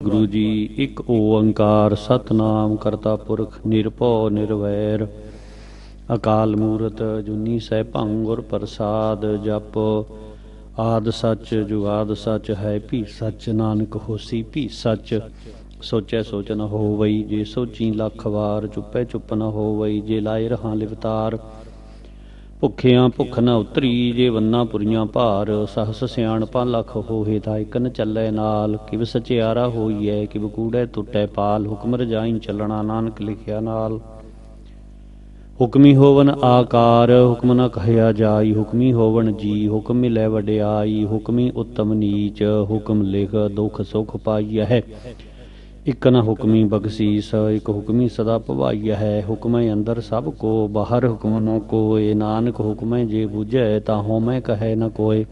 वाहिगुरु जी। एक ओंकार सतनाम करता पुरख निरभौ निरवैर अकाल मूरत जुनी सैभं गुर प्रसाद जप। आद सच जुगाद सच है भी सच नानक होसी भी सच। सोचै सोच न होवई जे सोची लख वार चुपै चुप न होवई जे लाए रहां लिवतार। भुखियां भुख न उतरी जे वन्ना पुरियां भार सहस सियाणपा लख होहे ता इक न चलै नाल। किव सचियारा होईऐ किव कूड़ै टुटै पाल हुक्म रजाई चलना नानक लिखिया नाल। हुक्मी होवन आकार हुक्म न कहया जाई हुक्मी होवन जी हुक्म मिलै वड्याई। हुक्मी उत्तम नीच हुक्म लिख दुख सुख पाईऐ। इक न हुक्मी बख्शीस इक हुक्मी सदा भवाई है। हुक्म अंदर सब को बाहर हुक्म न कोय नानक हुक्म जे बुझै ताहों मैं कहे न कोय।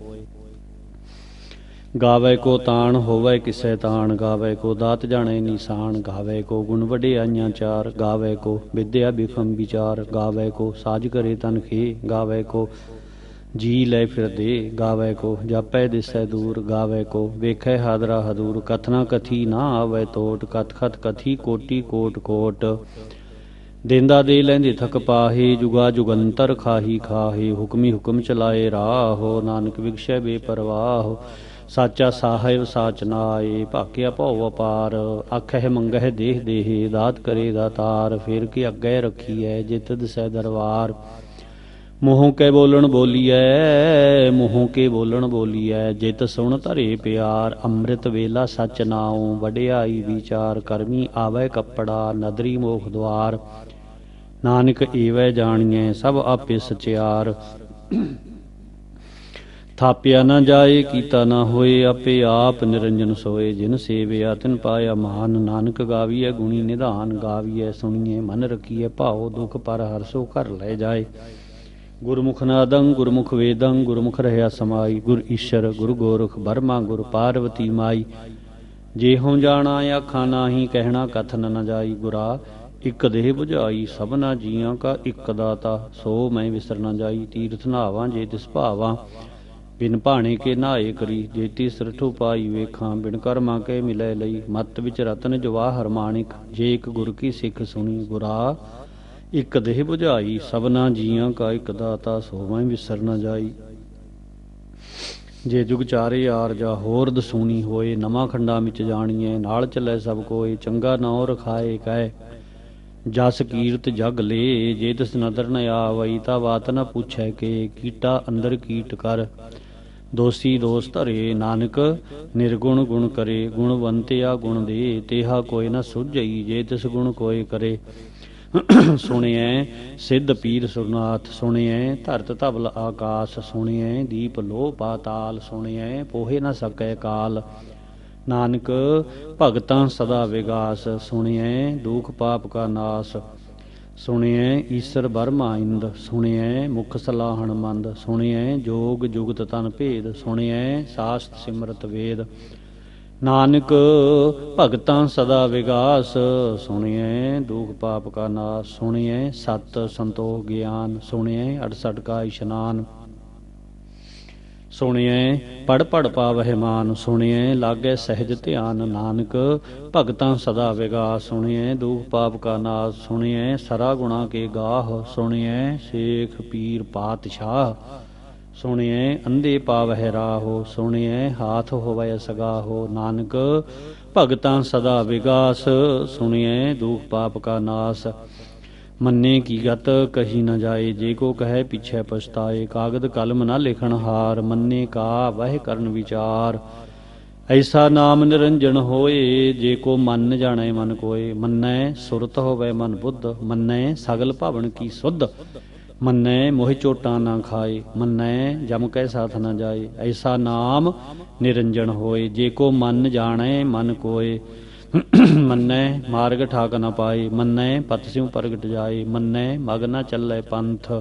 गावै को ताण होवै किसै ताण गावै को दात जाने निशान। गावै को गुण वड्याइयां चार गावै को विद्या बिखम विचार। गावै को साज करे तन खे गावै को जी लै फिर दे। गावै को जापै दिसै दूर गावै को वेखै हादरा हदूर। कथना कथी ना आवै तोट कथ कथ कथी कोटि कोट कोट। देंदा दे लैंदे थक पाहे जुगा जुगंतर खाही खाहे। हुक्मी हुक्म चलाए राहो नानक विगसै बेपरवाह। साचा साहिब साच नाए भाग्या भौ अपार। आखै मंगह देह देहे दात करे दातार। फिर के अग्गै रखीऐ जित दिसै दरबार। मूँहों के बोलन बोलीऐ मूँहों के बोलन बोलीऐ जित सुन धरे प्यार। अमृत वेला सच नाओ वड्याई विचार। करमी आवै कपड़ा नदरी मोख द्वार। नानक एवै जानिए सब आपे सचियार। थापिया न जाए कीता न होए आपे आप निरंजन सोए। जिन सेविया तिन पाया मान नानक गाविए गुणी निधान। गाविए सुनिए मन रखिए भाओ दुख पर हरसो कर ले जाए। गुरमुख नादं गुरमुख वेदं गुरमुख रहया समाई। गुर ईश्वर गुरु गोरख बर्मा गुर पार्वती माई। जे हों जाना आखा नाही कहना कथन न जाई। गुरा इक देह बुझाई सबना जियां का इक दाता। सो मैं विसर न जाई तीर्थ नहावां जे तिस भावां। बिन भाणे के नहाए करी जेती सिरठु पाई वेखां। बिन कर्मां के मिलै लई मत विच रतन जवाहर माणिक। जे एक गुर की सिख सुनी गुरा इक देह बुझाई सबना जियां का इक दाता। सो मैं विसर न जाई। जे जुग चारे यार जा होर दसूनी होए। नवां खंडा विच जाणीए नाल चलै सब कोय। चंगा नाउ रखाए कै जस कीरत जग ले। जे तिस नदर न आवई ता बात न पूछै के। कीटा अंदर कीट कर दोषी दोष धरे। नानक निर्गुण गुण करे गुणवंतिया गुण दे। तेहा कोय न सुझई जे तिस गुण कोय करे। सुनिए सिद्ध पीर सुरनाथ सुनिए धरत धवल आकाश। सुनिए दीप लो पाताल सुनिए पोहे न सकै काल। नानक भगतां सदा विगास सुनिए दुख पाप का नाश। सुनिए ईश्वर बर्मा इंद सुनिए मुख सलाहन मंद। सुनिए जोग जुगत तन भेद सुनिए शास्त्र सिमरत वेद। नानक भगतां सदा विगास सुनिए दुख पाप का नाश। सुनिए सत संतोख ज्ञान सुनिए अड़सठ का इशनान। सुनिए पढ़ पढ़ पावह मान सुनिए लागे सहज ध्यान। नानक भगतां सदा विगास सुनिए दुख पाप का नाश। सुनिए सरा गुणा के गाह सुनिए शेख पीर पातशाह। सुनिए अंधे पावह राहो सुनिए हाथ होवै सगाहो। नानक भगतां सदा विगास सुनिए दुख पाप का नाश। मन्ने की गत कही न जाए जे को कहे पीछे पछताए। कागद कलम न लिखन हार मन्ने का वह करन विचार। ऐसा नाम निरंजन होए जे को मन जाने मन कोय। मन्नै सुरत होवै मन बुद्ध मन्नै सगल भवन की सुध। मन्नै मोह चोटा ना खाए मन्नै जम कै साथ न जाए। ऐसा नाम निरंजन होए जे को मन जाने मन कोय। मन्नै मार्ग ठाक न पाए मन्नै पत स्यों प्रगट जाए। मन्नै मग न चलै पंथ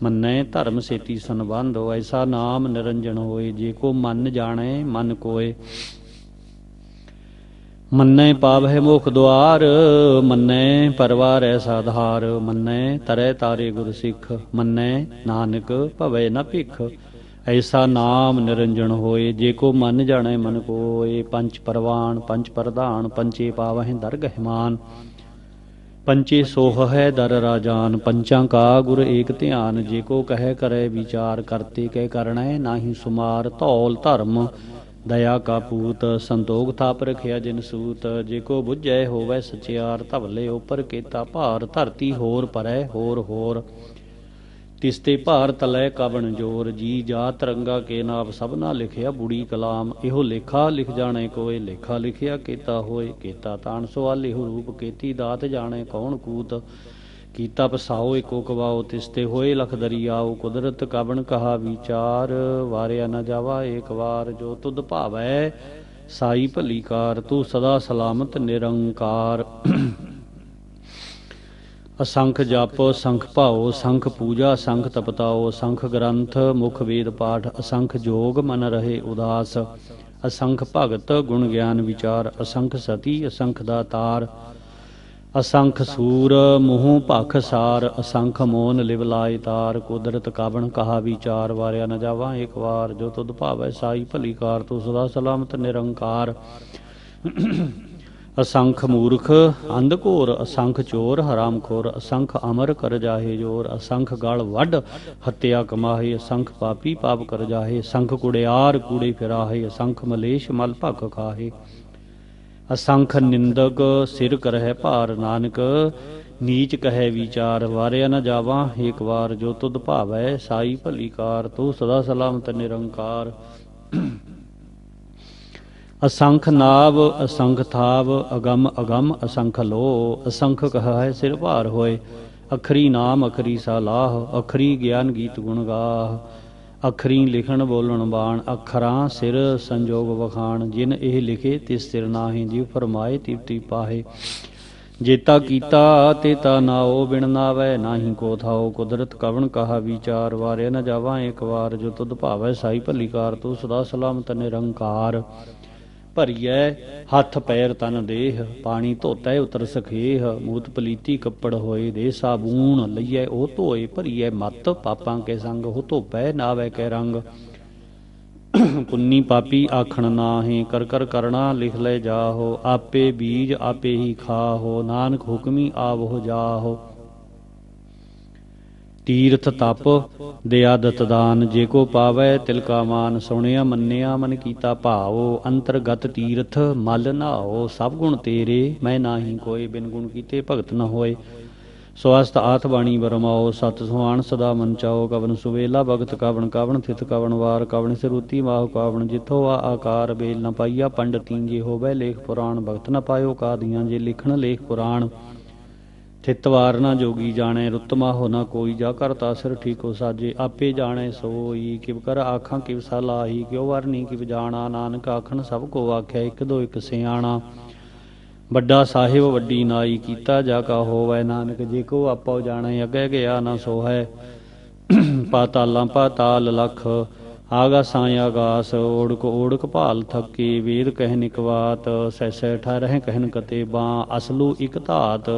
मन्नै धर्म सेती संबंध। ऐसा नाम निरंजन होए जे को मन जाने मन कोय। मन्नै पावह मोख द्वार मन्नै परवार साधार। मन्नै तरै तारे गुर सिख मन्नै नानक भवै न भिख। ऐसा नाम निरंजन होए। जे को मन जाने मन कोय। पंच परवान पंच प्रधान पंचे पावह दरगह मान। पंचे सोह है दर राजान पंचा का गुर एक ध्यान। जे को कह करे विचार करते कह करणै नाहि सुमार। धौल धर्म दया का पूत संतोख थाप रखिया जिन सूत। जे को बुझै होवै सचियार धवले उपर केता भार। धरती होर परै होर होर तिसते भार तलै कबन जोर। जी जात रंगा के नाप सबना लिखिया बुढ़ी कलाम। इहो लेखा लिख जाने कोय लेखा लिखिया केता होय। केता तान सवाल इहो रूप केती दात जाने कौन कूत। कीता पसाओ एको कवाओ तिसते होए लख दरियाओ। कुदरत कबन कहा विचार वारिया न जावा एक बार। जो तुद भावै साई भली कार तू सदा सलामत निरंकार। असंख जप संख भाओ संख पूजा संख तपताओ। संख ग्रंथ मुख वेद पाठ असंख जोग मन रहे उदास। असंख भगत गुण ज्ञान विचार असंख सती असंख दातार। असंख सूर मुँह भख सार असंख मोन लिव लाए तार। कुदरत काबन कहा विचार वारिया न जावा एक बार। जो तुद भावै साई भली कार तू सदा सलामत निरंकार। असंख मूर्ख अंध घोर असंख चोर हराम खोर। असंख अमर कर जाहे जोर असंख गल वड हत्या कमाहे। असंख पापी पाप कर जाहे असंख कुड़ियार कूड़े फिराहे। असंख मलेश मल भख खाहे। असंख निंदक सिर करह भार नानक नीच कहे विचार। वारिया न जावा एक बार। जो तुद भावै साई भली कार तू सदा सलामत निरंकार। असंख नाव असंख थाव अगम अगम असंख लो। असंख कहा है सिर भार होए अखरी नाम अखरी सलाह। अखरी ज्ञान गीत गुण गाह अखरी लिखण बोलण बाण। अखरां सिर संजोग वखाण जिन एह लिखे तिस सिर नाहि। जिव फरमाए तिव तिव पाहे जेता कीता तेता नाओ। बिन नावै नाहि को थाओ। कुदरत कवण कहा विचार वारे न जावा एक बार। जो तुद भावै साई भली कार तू सदा सलामत निरंकार। भरीऐ हथ पैर तन देह पानी धोतै उतर सखेह। मूत पलीती कपड़ होए दे साबून लईऐ ओ धोए। भरीऐ मत पापां के संग हो धोपै नावै कै रंग। पुन्नी पापी आखण नाहि कर कर करना लिख ले जाहो। आपे बीज आपे ही खाहो नानक हुक्मी आवहो जाहो। तीर्थ तप दया दत दान जे को पावै तिलका मान। सुनिया मन्निया मन कीता भाओ अंतरगत तीर्थ मल नहाओ। सब गुण तेरे मैं नाही कोय बिन गुण कीते भगत न होए। स्वस्थ आथ बाणी बरमाओ सत सुहान सदा मन चाओ। कवन सुवेला भगत कवन कवन थित कवन वार। कवन सिरुती माहु कवन जिथो आकार। बेल न पाइया पंडती जे होवै लेख पुराण। भगत न पायो कादियां जे लिखण लेख पुराण। थितवार ना जोगी जाने रुतमा हो ना कोई। जा करता सिर ठीको साजे आपे जाने सोई। किव कर आखां किव सलाही क्यों वरनी किव जाना। नानक आखन सब को आख्या एक दो एक सियाणा। ਵੱਡਾ ਸਾਹਿਬ ਵੱਡੀ ਨਾਈ ਕੀਤਾ ਜਾ ਕਾ ਹੋਵੈ। ਨਾਨਕ ਜੇ ਕੋ ਆਪੋ ਜਾਣੈ ਅੱਗੇ ਗਿਆ ਨਾ ਸੋਹੈ। ਪਾਤਾਲਾਂ ਪਾਤਾਲ ਲਖ ਆਗਾਸਾਂ ਆਗਾਸ। ਓੜਕ ਓੜਕ ਭਾਲ ਥਕੇ ਵੇਦ ਕਹਿ ਨਿਕਵਾਤ। ਸੈਸੈ ਠਹਿਰਹਿ ਕਹਿਨ ਕਤੇ ਬਾਂ ਅਸਲੂ ਇਕ ਧਾਤ।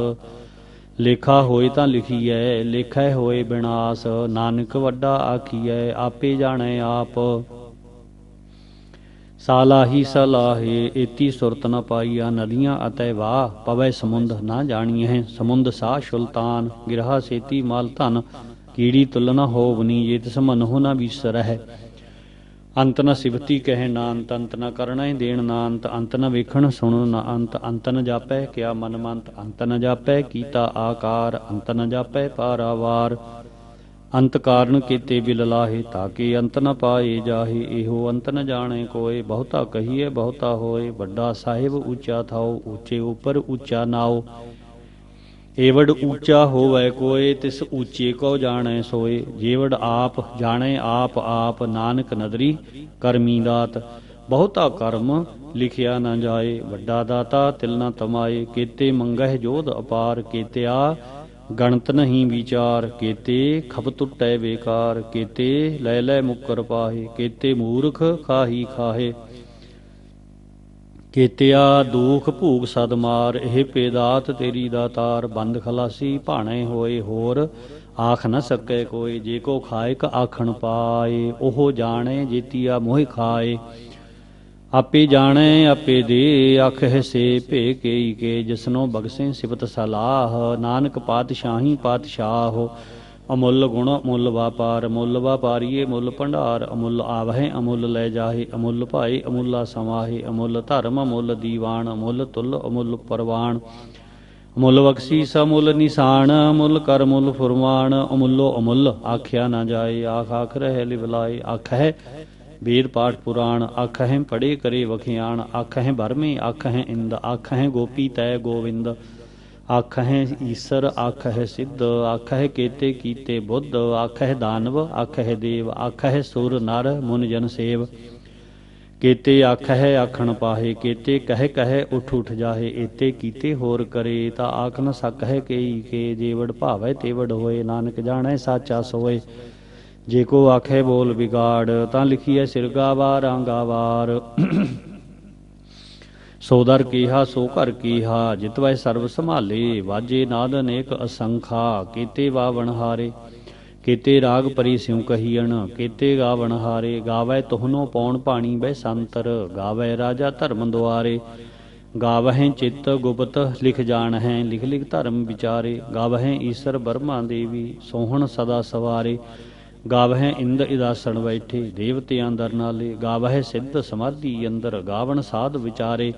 ਲੇਖਾ ਹੋਏ ਤਾਂ ਲਿਖੀਐ ਲੇਖੈ ਹੋਏ ਬਿਨਾਸ। ਨਾਨਕ ਵੱਡਾ ਆਖੀਐ ਆਪੇ ਜਾਣੈ ਆਪ। सालाही सलाहे एती सुरत न पाईया। नदियाँ अतः वाह पवै समुंद ना जानिए। समुंद सा सुल्तान गिरहा सेती माल धन। कीड़ी तुलना होवनी ये तिस मनहु न बिसरह। अंत न सिवती कह नानत अंत न करण देण नानत। अंत न वेखण सुण न अंत। अंत न जापै क्या मन मंत। अंत न जापै कीता आकार। अंत न जापै पारावार। अंत कारण केते बिल लाहे ताके अंत न पाए जाहे। एहो अंत न जाने कोय बहुता कहिए बहुता होए। बड़ा साहिब ऊंचा थाओ ऊंचे ऊपर ऊंचा नाओ। एवड़ ऊंचा होवै कोय तिस ऊंचे को जाने सोए। जेवड़ आप जाने आप आप नानक नदरी करमी दात। बहुता कर्म लिखिया न जाए वड्डा दाता तिल न तमाए। केते मंगह जोध अपार केत्या गणत नहीं विचार। केते खप टुटै बेकार केते लै लै मुकर पाहे। केते मूर्ख खाही खाहे केतिया दुख भूख सद मार। ਇਹ ਪੇਦਾਤ ਤੇਰੀ ਦਾਤਾਰ ਬੰਦ ਖਲਾਸੀ ਭਾਣੇ ਹੋਏ ਹੋਰ। ਆਖ ਨ ਸਕੈ ਕੋਈ। ਜੇ ਕੋ ਖਾਇਕ ਆਖਣ ਪਾਏ, ਉਹ ਜਾਣੇ ਜੇਤੀਆ ਮੋਹਿ ਖਾਏ। ਆਪੇ ਜਾਣੈ ਆਪੇ ਦੇ, ਆਖਹਿ ਸੇ ਭੇ ਕੇਈ ਕੇ। ਜਿਸਨੋ ਬਖਸ਼ੇ ਸਿਫਤ ਸਲਾਹ, ਨਾਨਕ ਪਾਤਸ਼ਾਹੀ ਪਾਤਸ਼ਾਹ। ਅਮੁੱਲ ਗੁਣ ਅਮੁੱਲ ਵਾਪਾਰ, ਮੁੱਲ ਵਾਪਾਰੀਏ ਮੁੱਲ ਭੰਡਾਰ। ਅਮੁੱਲ ਆਵਹਿ ਅਮੁੱਲ ਲੈ ਜਾਹੇ, ਅਮੁੱਲ ਭਾਏ ਅਮੁੱਲਾ ਸਮਾਹੇ। ਅਮੁੱਲ ਧਰਮ ਅਮੁੱਲ ਦੀਵਾਨ, ਅਮੁੱਲ ਤੁਲ ਅਮੁੱਲ ਪਰਵਾਨ। ਅਮੁੱਲ ਬਖਸ਼ੀਸ ਅਮੁੱਲ ਨਿਸ਼ਾਨ, ਅਮੁੱਲ ਕਰ ਮੁੱਲ ਫੁਰਮਾਨ। ਅਮੁੱਲੋ ਅਮੁੱਲ ਆਖਿਆ ਨਾ ਜਾਏ, ਆਖ ਆਖ ਰਹਿ ਲਿਵਲਾਏ। ਆਖਹਿ ਵੇਦ ਪਾਠ ਪੁਰਾਣ, ਆਖਹਿ ਪੜੇ ਕਰੇ ਵਖਿਆਣ। ਆਖਹਿ ਬਰਮੇ ਆਖਹਿ ਇੰਦ, ਆਖਹਿ ਗੋਪੀ ਤੈ ਗੋਵਿੰਦ। ਆਖਹਿ ਈਸਰ ਆਖਹਿ ਸਿੱਧ, ਆਖਹਿ ਕੇਤੇ ਕੀਤੇ ਬੁੱਧ। ਆਖਹਿ ਦਾਨਵ ਆਖਹਿ ਦੇਵ, ਆਖਹਿ ਸੁਰ ਨਰ ਮੁਨ ਜਨ ਸੇਵ। ਕੇਤੇ ਆਖਹਿ ਆਖਣ ਪਾਹੇ, ਕੇਤੇ ਕਹਿ ਕਹਿ ਉਠ ਉਠ ਜਾਹੇ। ਏਤੇ ਕੀਤੇ ਹੋਰ ਕਰੇ, ਤਾਂ ਆਖ ਨ ਸਕਹਿ ਕੇਈ ਕੇ। ਜੇਵੜ ਭਾਵੈ ਤੇਵੜ ਹੋਏ, ਨਾਨਕ ਜਾਣੈ ਸਾਚਾ ਸੋਏ। ਜੇ ਕੋ ਆਖੇ ਬੋਲ ਵਿਗਾੜ, ਤਾਂ ਲਿਖੀਐ ਸਿਰਗਾਵਾਰ ਆਂਗਾਵਾਰ। ਸੋ ਦਰ ਕੀਹਾ ਸੋ ਘਰ ਕੀਹਾ, ਜਿਤਵੈ ਸਰਬ ਸੰਭਾਲੇ। ਵਾਜੇ ਨਾਦ ਅਨੇਕ ਅਸੰਖਾ, ਕੀਤੇ ਵਾਵਣ ਹਾਰੇ। ਕੀਤੇ ਰਾਗ ਪਰੀ ਸਿਉ ਕਹੀਅਣ, ਕੀਤੇ ਗਾਵਣ ਹਾਰੇ। ਗਾਵੈ ਤੁਹਨੋ ਪੌਣ ਪਾਣੀ ਬੈ ਸੰਤਰ, ਗਾਵੈ ਰਾਜਾ ਧਰਮ ਦੁਆਰੇ। ਗਾਵਹਿ ਚਿੱਤ ਗੁਪਤ ਲਿਖ ਜਾਣਹਿ, ਲਿਖ ਲਿਖ ਧਰਮ ਵਿਚਾਰੇ। ਗਾਵਹਿ ਈਸਰ ਬਰਮਾ ਦੇਵੀ, ਸੋਹਣ ਸਦਾ ਸਵਾਰੇ। ਗਾਵਹਿ ਇੰਦ ਇਦਾਸਣ ਬੈਠੇ, ਦੇਵਤਿਆਂ ਦਰ ਨਾਲੇ। ਗਾਵਹਿ ਸਿੱਧ ਸਮਾਧੀ ਅੰਦਰ, ਗਾਵਣ ਸਾਧ ਵਿਚਾਰੇ।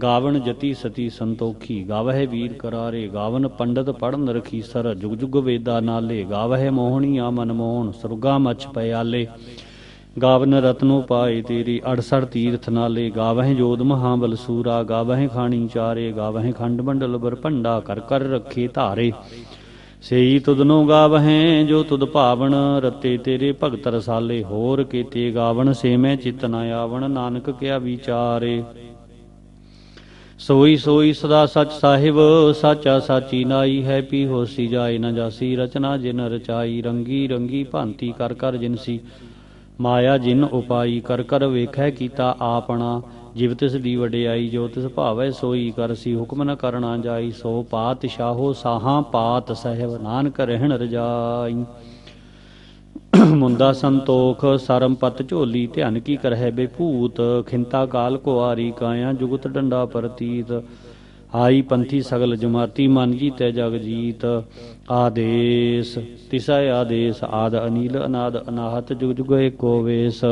ਗਾਵਣ ਜਤੀ ਸਤੀ ਸੰਤੋਖੀ, ਗਾਵਹਿ ਵੀਰ ਕਰਾਰੇ। ਗਾਵਨ ਪੰਡਤ ਪੜਨ ਰਖੀਸਰ, ਜੁਗ ਜੁਗ ਵੇਦਾ ਨਾਲੇ। ਗਾਵਹਿ ਮੋਹਣੀਆ ਮਨ ਮੋਹਣ, ਸੁਰਗਾ ਮਛ ਪਿਆਲੇ। ਗਾਵਨ ਰਤਨੋ ਪਾਏ ਤੇਰੀ, 68 ਤੀਰਥ ਨਾਲੇ। ਗਾਵਹਿ ਜੋਧ ਮਹਾਬਲ ਸੂਰਾ, ਗਾਵਹਿ ਖਾਣੀ ਚਾਰੇ। ਗਾਵਹਿ ਖੰਡ ਮੰਡਲ ਬਰਪੰਡਾ, ਕਰ ਕਰ ਰੱਖੇ ਧਾਰੇ। ਸੇਈ ਤੁਧਨੋ ਗਾਵਹਿ ਜੋ ਤੁਧ ਭਾਵਨ, ਰਤੇ ਤੇਰੇ ਭਗਤ ਰਸਾਲੇ। ਹੋਰ ਕੀਤੇ ਗਾਵਣ ਸੇ ਮੈਂ ਚਿਤ ਨ ਆਵਣ, ਨਾਨਕ ਕਿਆ ਵਿਚਾਰੇ। ਸੋਈ ਸੋਈ ਸਦਾ ਸਚ ਸਾਹਿਬ, ਸਾਚਾ ਸਾਚੀ ਨਾਈ ਹੈ। ਪੀ ਹੋਸੀ ਜਾਏ ਨ ਜਾਸੀ, ਰਚਨਾ ਜਿਨ ਰਚਾਈ। ਰੰਗੀ ਰੰਗੀ ਭਾਂਤੀ ਕਰ ਕਰ ਜਿਨਸੀ, ਮਾਇਆ ਜਿਨ ਉਪਾਈ। ਕਰ ਕਰ ਵੇਖੈ ਕੀਤਾ ਆਪਣਾ, ਜਿਵ ਤਿਸ ਦੀ ਵਡਿਆਈ। ਜੋ ਤਿਸ ਭਾਵੈ ਸੋਈ ਕਰਸੀ, ਹੁਕਮ ਨ ਕਰਨਾ ਜਾਈ। ਸੋ ਪਾਤਸ਼ਾਹੋ ਸਾਹਾਂ ਪਾਤ ਸਹਿਬ, ਨਾਨਕ ਰਹਿਣ ਰਜਾਈ। ਮੁੰਦਾ ਸੰਤੋਖ ਸਰਮ ਪਤ ਝੋਲੀ, ਧਿਆਨ ਕੀ ਕਰਹਿ ਬੇਭੂਤ। ਖਿੰਤਾ ਕਾਲ ਕੁਆਰੀ ਕਾਇਆ, ਜੁਗਤ ਡੰਡਾ ਪ੍ਰਤੀਤ। ਆਈ ਪੰਥੀ ਸਗਲ ਜਮਾਤੀ, ਮਨ ਜੀਤੈ ਜਗ ਜੀਤ। ਆਦੇਸ ਤਿਸੈ ਆਦੇਸ, ਆਦ ਅਨੀਲ ਅਨਾਦ ਅਨਾਹਤ। ਜੁਗ ਜੁਗ ਏਕੋ ਵੇਸ।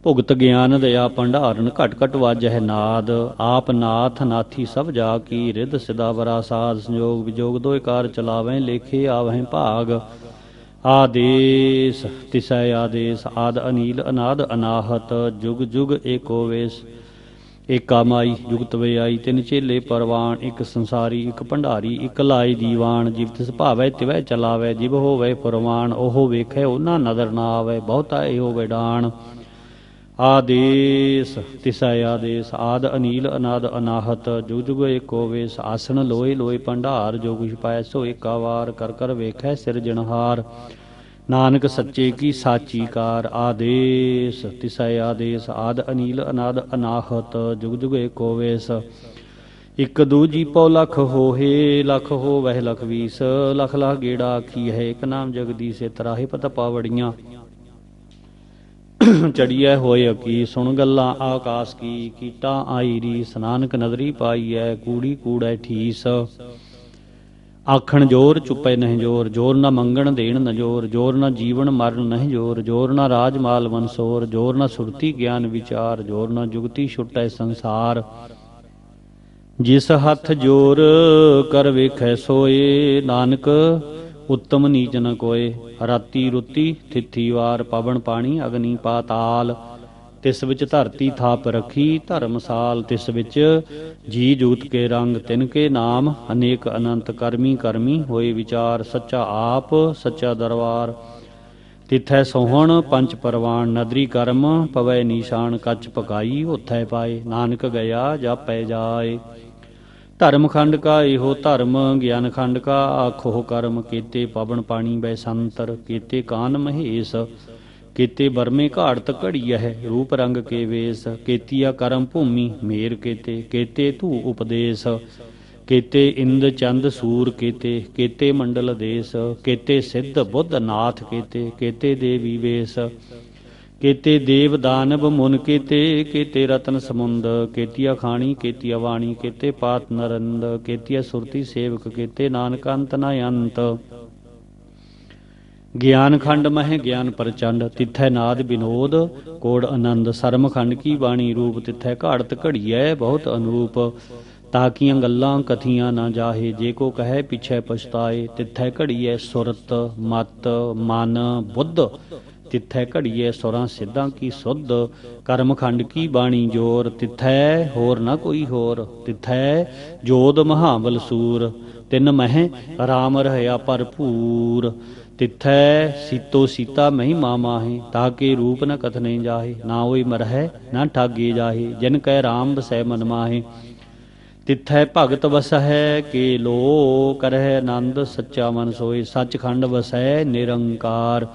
ਭੁਗਤ ਗਿਆਨ ਦਇਆ ਭੰਡਾਰਨ, ਘਟ ਘਟ ਵਾਜਹਿ ਨਾਦ। ਆਪ ਨਾਥ ਨਾਥੀ ਸਭ ਜਾ ਕੀ, ਰਿੱਧ ਸਿਦਾ ਵਰਾ ਸਾਧ। ਸੰਜੋਗ ਵਿਜੋਗ ਦੋਇ ਕਾਰ ਚਲਾਵੈ, ਲੇਖੇ ਆਵਹਿ ਭਾਗ। ਆਦੇਸ ਤਿਸੈ ਆਦੇਸ, ਆਦ ਅਨੀਲ ਅਨਾਦ ਅਨਾਹਤ। ਜੁਗ ਜੁਗ ਏਕੋ ਵੇਸ। ਏਕਾ ਮਾਈ ਜੁਗਤ ਵਿਆਈ, ਤਿੰਨ ਚੇਲੇ ਪਰਵਾਨ। ਇੱਕ ਸੰਸਾਰੀ ਇੱਕ ਭੰਡਾਰੀ, ਇੱਕ ਲਾਈ ਦੀਵਾਨ। ਜਿਵ ਤਿਸ ਭਾਵੈ ਤਿਵੈ ਚਲਾਵੈ, ਜਿਵ ਹੋਵੈ ਫੁਰਮਾਨ। ਉਹ ਵੇਖੈ ਉਹਨਾਂ ਨਦਰ ਨਾ ਆਵੈ, ਬਹੁਤਾ ਇਹੋ ਵੈਡਾਨ। ਆਦੇਸ ਤਿਸੈ ਆਦੇਸ, ਆਦ ਅਨੀਲ ਅਨਾਦ ਅਨਾਹਤ। ਜੁਗ ਜੁਗ ਏਕੋ ਵੇਸ। ਆਸਣ ਲੋਏ ਲੋਏ ਭੰਡਾਰ, ਜੋ ਕੁਛ ਪਾਇ ਸੋ ਏਕਾ ਵਾਰ। ਕਰ ਕਰ ਵੇਖੈ ਸਿਰਜਣਹਾਰ, ਨਾਨਕ ਸੱਚੇ ਕੀ ਸਾਚੀ ਕਾਰ। ਆਦੇਸ ਤਿਸੈ ਆਦੇਸ, ਆਦ ਅਨੀਲ ਅਨਾਦ ਅਨਾਹਤ। ਜੁਗ ਜੁਗ ਏਕੋ ਵੇਸ। ਇਕ ਦੂਜੀ ਪਉ ਲਖ ਹੋਏ, ਲਖ ਹੋਵਹਿ ਲਖ ਵੀਸ। ਲਖ ਲਖ ਗੇੜਾ ਆਖੀ ਹੈ, ਇਕ ਨਾਮ ਜਗਦੀਸ਼। ਤਰਾਹੇ ਪਤ ਪਾਵੜੀਆਂ ਚੜੀਐ ਹੋਏ ਅਕੀ। ਸੁਣ ਗੱਲਾਂ ਆਕਾਸ ਕੀ, ਕੀਟਾਂ ਆਈ ਰੀਸ। ਨਾਨਕ ਨਦਰੀ ਪਾਈਐ, ਕੂੜੀ ਕੂੜੈ ਠੀਸ। ਆਖਣ ਜੋਰ ਚੁੱਪੈ ਨਹੀਂ ਜੋਰ, ਜੋਰ ਨਾ ਮੰਗਣ ਦੇਣ ਨ ਜੋਰ। ਜੋਰ ਨਾ ਜੀਵਨ ਮਰਨ ਨਹੀਂ ਜੋਰ, ਜੋਰ ਨਾ ਰਾਜ ਮਾਲ ਮਨਸੋਰ। ਜੋਰ ਨਾ ਸੁਰਤੀ ਗਿਆਨ ਵਿਚਾਰ, ਜੋਰ ਨਾ ਜੁਗਤੀ ਛੁਟੈ ਸੰਸਾਰ। ਜਿਸ ਹੱਥ ਜੋਰ ਕਰ ਵੇਖੈ ਸੋਏ, ਨਾਨਕ ਉੱਤਮ ਨੀਚ ਨ ਕੋਏ। ਰਾਤੀ ਰੁੱਤੀ ਥਿੱਥੀ ਵਾਰ, ਪਵਨ ਪਾਣੀ ਅਗਨੀ ਪਾਤਾਲ। ਤਿਸ ਵਿੱਚ ਧਰਤੀ ਥਾਪ ਰੱਖੀ, ਧਰਮਸਾਲ। ਤਿਸ ਵਿੱਚ ਜੀ ਜੂਤ ਕੇ ਰੰਗ, ਤਿਨ ਕੇ ਨਾਮ ਅਨੇਕ ਅਨੰਤ। ਕਰਮੀ ਕਰਮੀ ਹੋਏ ਵਿਚਾਰ, ਸੱਚਾ ਆਪ ਸੱਚਾ ਦਰਬਾਰ। ਤਿਥੈ ਸੋਹਣ ਪੰਚ ਪਰਵਾਨ, ਨਦਰੀ ਕਰਮ ਪਵੈ ਨੀਸ਼ਾਨ। ਕੱਚ ਪਕਾਈ ਓਥੈ ਪਾਏ, ਨਾਨਕ ਗਿਆ ਜਾਪੈ ਜਾਏ। ਧਰਮ ਖੰਡ ਕਾ ਇਹੋ ਧਰਮ, ਗਿਆਨ ਖੰਡ ਕਾ ਆਖੋ ਕਰਮ। ਕੀਤੇ ਪਵਨ ਪਾਣੀ ਬੈ ਸੰਤਰ, ਕੀਤੇ ਕਾਨ ਮਹੇਸ਼। ਕੀਤੇ ਬਰਮੇ ਘਾੜਤ ਘੜੀਐ, ਰੂਪ ਰੰਗ ਕੇ ਵੇਸ। ਕੀਤੀਆ ਕਰਮ ਭੂਮੀ ਮੇਰ ਕੀਤੇ, ਕੀਤੇ ਧੂ ਉਪਦੇਸ਼। केते इंद चंद सूर केते, केते मंडल देश, केते सिद्ध बुद्ध नाथ केते, केते देवी वेश, केते देव दानव मुन केते, केते रतन समुंद, केतिया खाणी केतिया वाणी, केते पात नरंद, केतिया सुरती सेवक केते, नानक अंत न अंत। ज्ञान खंड मह ज्ञान प्रचंड, तिथै नाद विनोद कोड आनंद, सरम खंड की बाणी रूप, तिथै घाड़त घड़ियै बहुत अनूप, ताकियां गल्लां कथियां ना जाहे, जे को कहे पिछै पछताए, तिथै घड़ियै सुरत मत मन बुद्ध, तिथै घड़ियै सुरां सिद्धां की सुध, कर्म खंड की बाणी जोर, तिथै होर न कोई होर, तिथै जोध महाबल सूर, तिन मह राम रहया भरपूर, तिथै सीतो सीता महिमा माहे, ताके रूप न कथ नहीं जाहे, ना होई मरहै ना ठागे जाहे, जिन कै राम बसै मन माहे, तिथै भगत वसै के लो, करह आनंद सच्चा मन सोए, सचखंड वसै निरंकार,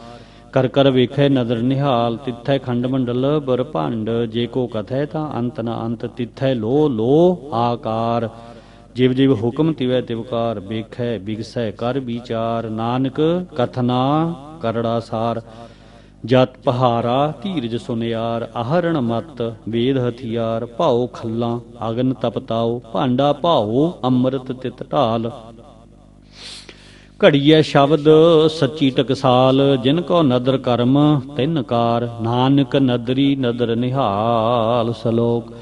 कर कर वेखै नदर निहाल, तिथै खंड मंडल बरभंड, जे को कथै तां अंत न अंत, तिथै लो लो आकार, जिव जिव हुक्म तिवै तिवकार, वेखै बिगसै कर विचार, नानक कथना करड़ा सार, जत पहारा धीरज सुनियार, आहरण मत वेद हथियार, भाओ खल्लां अगन तपताओ, भांडा भाओ अमृत तित ढाल, घड़िया शब्द सच्ची टकसाल, जिनको नदर कर्म तिन कार, नानक नदरी नदर निहाल। सलोक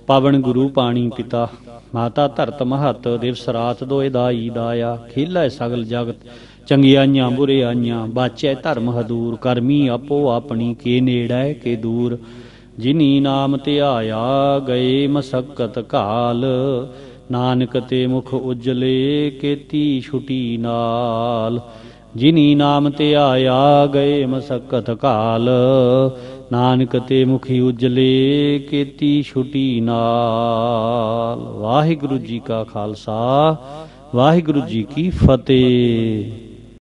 पावन गुरु पाणी पिता, माता धरत महत, दिवस रात दोए दाई दाया, खेलै सगल जगत चंगियाइयां बुरियाइयां, बाचै धर्म हदूर, करमी आपो अपनी के नेड़ै के दूर, जिनी नाम ध्याया गए मसक्कत काल, नानक ते मुख उजले केती छुटी नाल, जिनी नाम ध्याया गए मसक्कत काल, नानक ते मुखी उजले केती छुटी नाल। वाहिगुरु जी का खालसा, वाहिगुरु जी की फतेह।